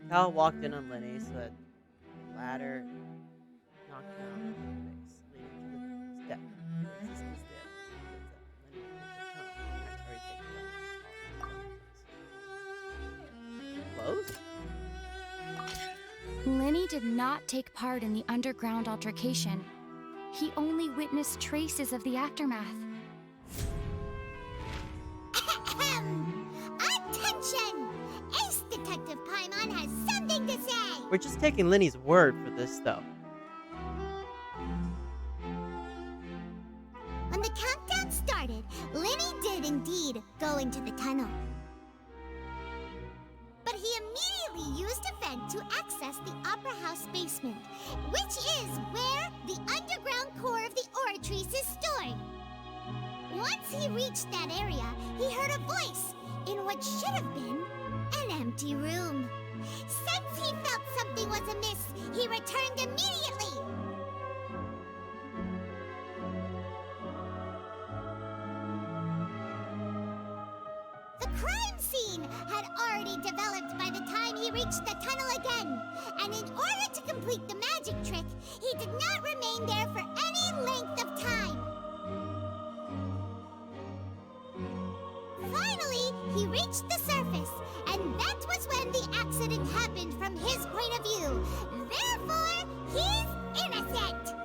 Cal walked in on Lyney so that the ladder knocked him out of the face, leading to the step. This is the Lyney entered the tunnel. Had already taken Close? Lyney did not take part in the underground altercation. He only witnessed traces of the aftermath. Attention! Ace Detective Paimon has something to say! We're just taking Lyney's word for this, though. When the countdown started, Lyney did indeed go into the tunnel. But he immediately used a vent to access the Opera House basement, which is where the underground core of the Oratrice is stored. Once he reached that area, he heard a voice in what should have been an empty room. Since he felt something was amiss, he returned immediately. The crime scene had already developed by the time he reached the tunnel again, and in order to complete the magic trick, he did not remain there for any length of time. Finally, he reached the surface, and that was when the accident happened from his point of view. Therefore, he's innocent.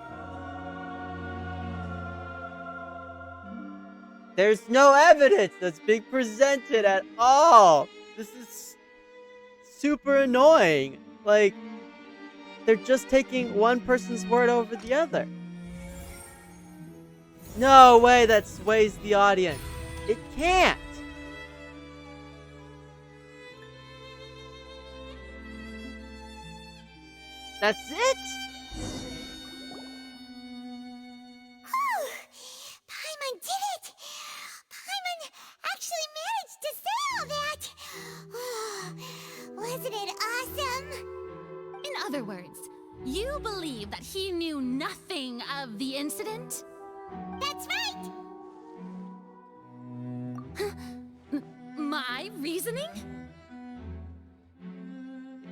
There's no evidence that's being presented at all. This is super annoying. Like, they're just taking one person's word over the other. No way that sways the audience. It can't. That's it? Paimon did it! Paimon actually managed to say all that! Wasn't it awesome? In other words, you believe that he knew nothing of the incident? That's right! My reasoning?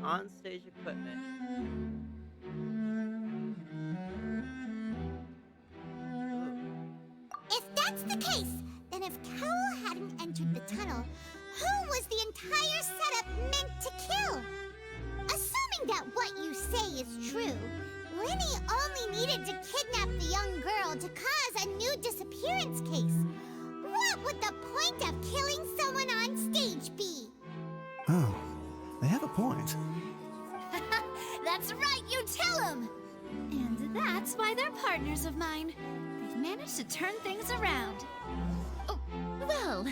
On-stage equipment. If that's the case, then if Carol hadn't entered the tunnel, who was the entire setup meant to kill? Assuming that what you say is true, Lyney only needed to kidnap the young girl to cause a new disappearance case. What would the point of killing someone on stage be? Oh, they have a point. That's right, you tell him! And that's why they're partners of mine. They've managed to turn things around. Oh, well,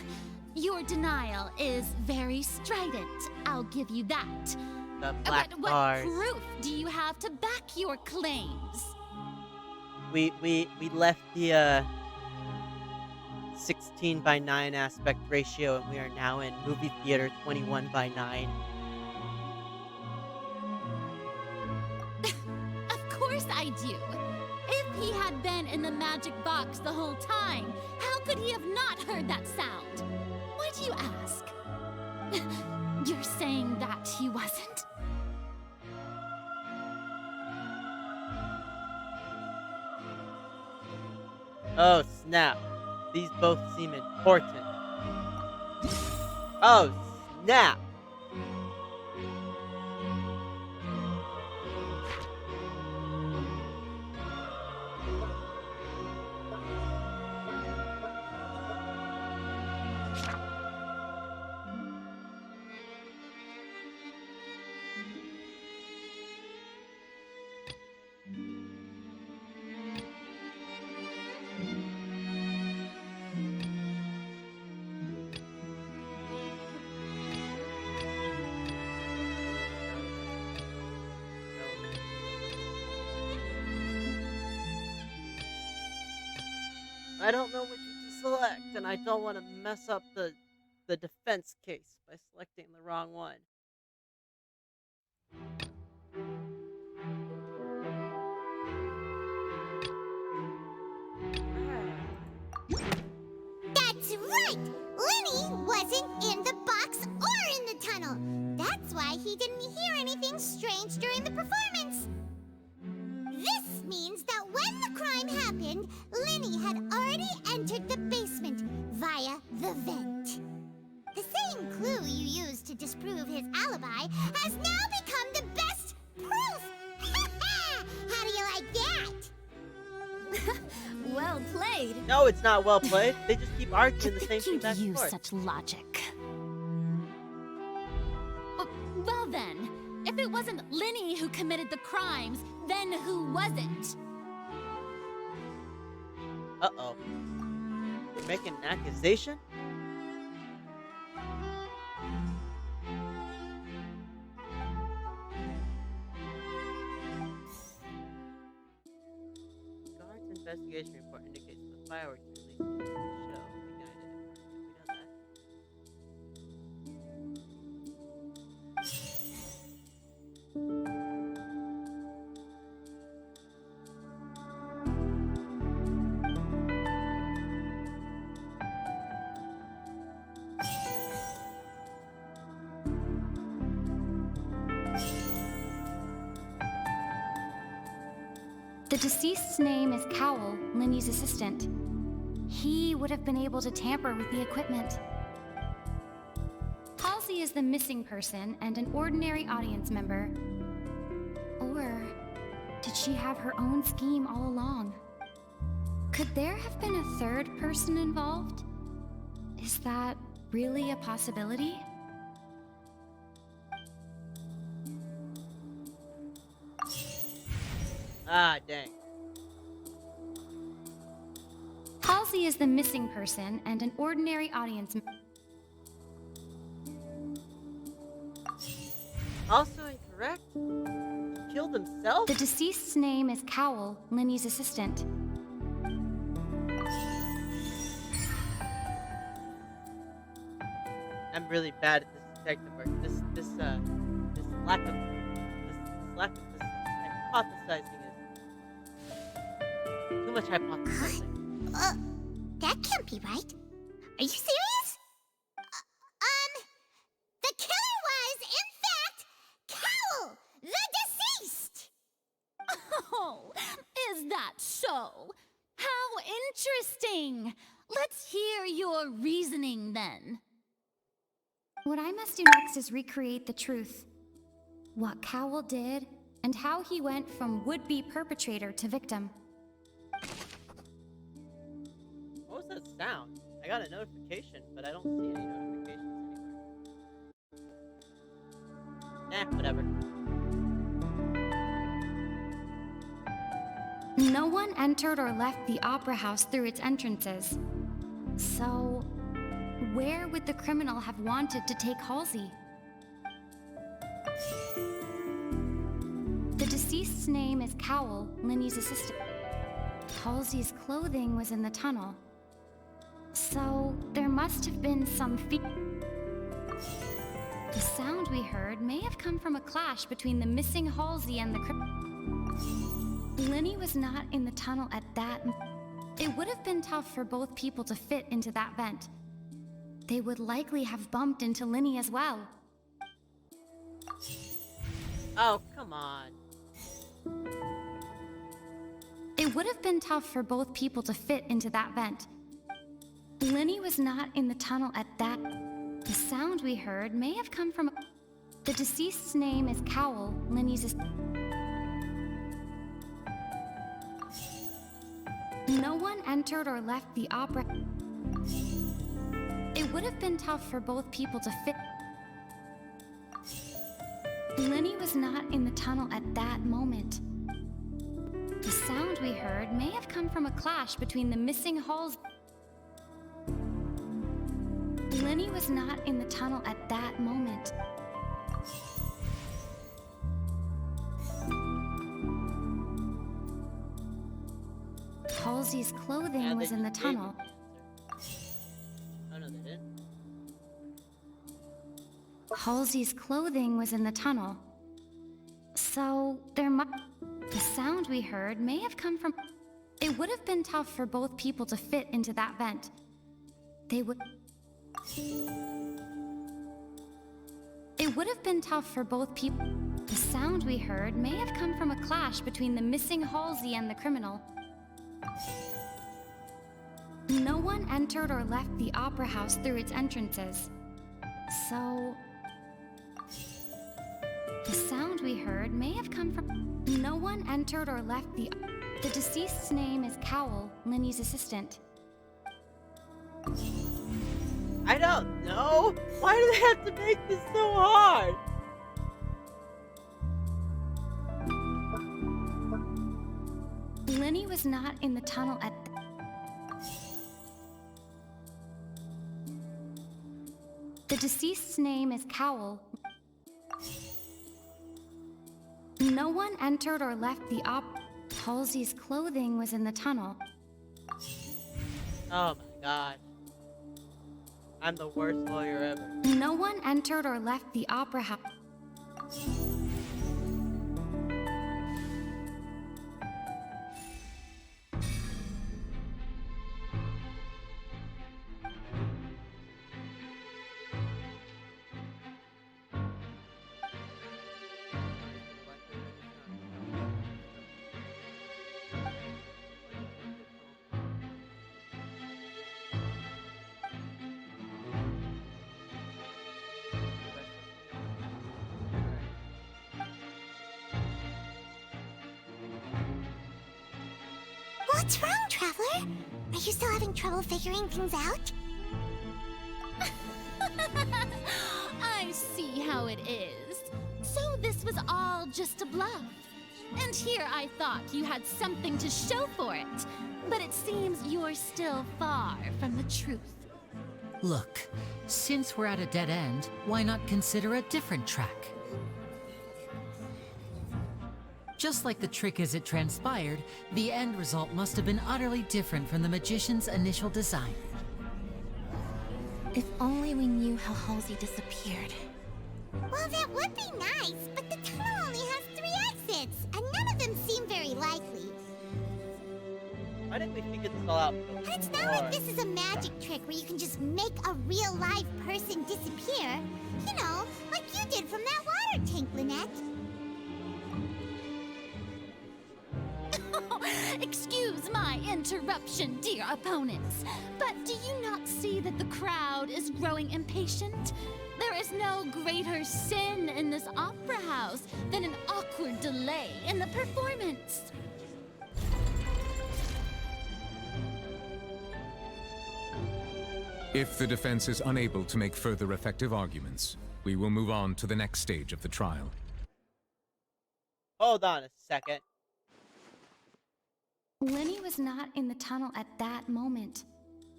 your denial is very strident. I'll give you that. The black But what bars. proof do you have to back your claims? We left the 16:9 aspect ratio, and we are now in movie theater 21:9. Of course I do. If he had been in the magic box the whole time, how could he have not heard that sound? Why do you ask? You're saying that he wasn't? Oh snap! These both seem important. Oh snap! I don't know which one to select, and I don't want to mess up the defense case by selecting the wrong one. That's right! Lyney wasn't in the box or in the tunnel. That's why he he didn't hear anything strange during the performance. This means that when the crime happened, Lyney had already entered the basement via the vent. The same clue you used to disprove his alibi has now become the best proof! How do you like that? Well played. No, it's not well played. They just keep arguing the To same thing think back you and use forth. such logic. Well then, if it wasn't Lyney who committed the crimes, then who was it? Uh-oh. You're making an accusation? Guard's investigation report indicates the fireworks released in the show ignited. We know that. The deceased's name is Cowell, Lyney's assistant. He would have been able to tamper with the equipment. Halsey is the missing person and an ordinary audience member. Or did she have her own scheme all along? Could there have been a third person involved? Is that really a possibility? Ah, dang. Halsey is the missing person and an ordinary audience member. Also incorrect? He killed himself? The deceased's name is Cowell, Lyney's assistant. I'm really bad at this detective work. This lack of this hypothesizing is too much hypothesizing. That can't be right. Are you serious? The killer was, in fact, Cowell, the deceased! Oh, is that so? How interesting! Let's hear your reasoning then. What I must do next is recreate the truth. What Cowell did, and how he went from would-be perpetrator to victim. What was that sound? I got a notification, but I don't see any notifications anywhere. Whatever. No one entered or left the opera house through its entrances. So, where would the criminal have wanted to take Halsey? The deceased's name is Cowell, Lyney's assistant. Halsey's clothing was in the tunnel. So, there must have been some The sound we heard may have come from a clash between the missing Halsey and the criminal. Lyney was not in the tunnel at that It would have been tough for both people to fit into that vent. They would likely have bumped into Lyney as well. Oh, come on. It would have been tough for both people to fit into that vent. Lyney was not in the tunnel at that. The sound we heard may have come from. The deceased's name is Cowell, Lyney's. No one entered or left the opera. It would have been tough for both people to fit. Lyney was not in the tunnel at that moment. The sound we heard may have come from a clash between the missing halls. Lyney was not in the tunnel at that moment. Halsey's clothing Yeah, was they in the just gave me tunnel. the answer. Oh no, they didn't. Halsey's clothing was in the tunnel. So, there must. The sound we heard may have come from. It would have been tough for both people to fit into that vent. They would. It It would have been tough for both people. The sound we heard may have come from a clash between the missing Halsey and the criminal. No one entered or left the opera house through its entrances. So... the sound we heard may have come from... No one entered or left the... The deceased's name is Cowell, Lyney's assistant. I don't know. Why do they have to make this so hard? Lyney was not in the tunnel at... The deceased's name is Cowell. No one entered or left the Halsey's clothing was in the tunnel. Oh my god. I'm the worst lawyer ever. No one entered or left the opera house. What's wrong, Traveler? Are you still having trouble figuring things out? I see how it is. So this was all just a bluff. And here I thought you had something to show for it. But it seems you're still far from the truth. Look, since we're at a dead end, why not consider a different track? Just like the trick as it transpired, the end result must have been utterly different from the magician's initial design. If only we knew how Halsey disappeared. Well, that would be nice, but the tunnel only has 3 exits, and none of them seem very likely. Why didn't we figure this all out? And it's not like this is a magic trick where you can just make a real live person disappear. You know, like you did from that water tank, Lynette. Excuse my interruption, dear opponents, but do you not see that the crowd is growing impatient? There is no greater sin in this opera house than an awkward delay in the performance. If the defense is unable to make further effective arguments, we will move on to the next stage of the trial. Hold on a second. Lyney was not in the tunnel at that moment,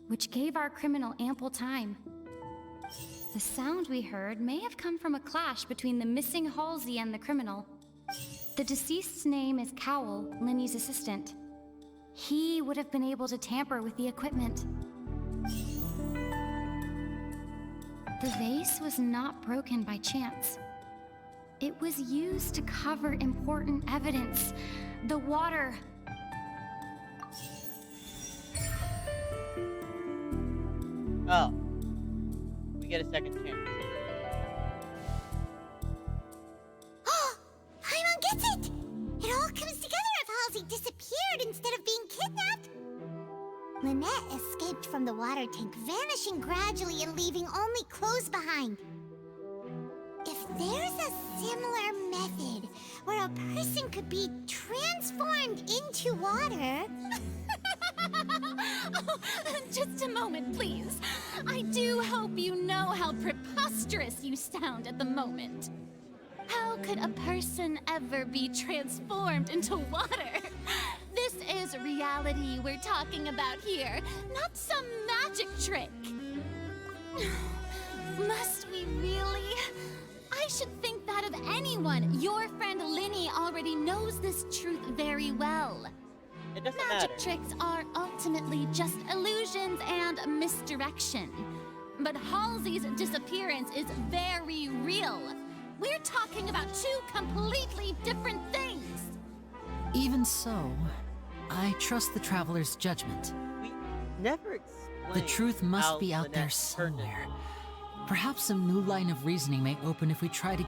which gave our criminal ample time. The sound we heard may have come from a clash between the missing Halsey and the criminal. The deceased's name is Cowell, Lyney's assistant. He would have been able to tamper with the equipment. The vase was not broken by chance. It was used to cover important evidence. The water... Oh. We get a second chance. Paimon gets it! It all comes together if Halsey disappeared instead of being kidnapped. Lynette escaped from the water tank, vanishing gradually and leaving only clothes behind. If there's a similar method where a person could be transformed into water... Oh, just a moment, please. I do hope you know how preposterous you sound at the moment. How could a person ever be transformed into water? This is reality we're talking about here, not some magic trick. Must we really? I should think that of anyone. Your friend Lyney already knows this truth very well. It doesn't Magic matter. tricks are ultimately just illusions and misdirection. But Halsey's disappearance is very real. We're talking about 2 completely different things. Even so, I trust the Traveler's judgment. We never explained The truth must how be out there Lynette turned somewhere. Perhaps some new line of reasoning may open if we try to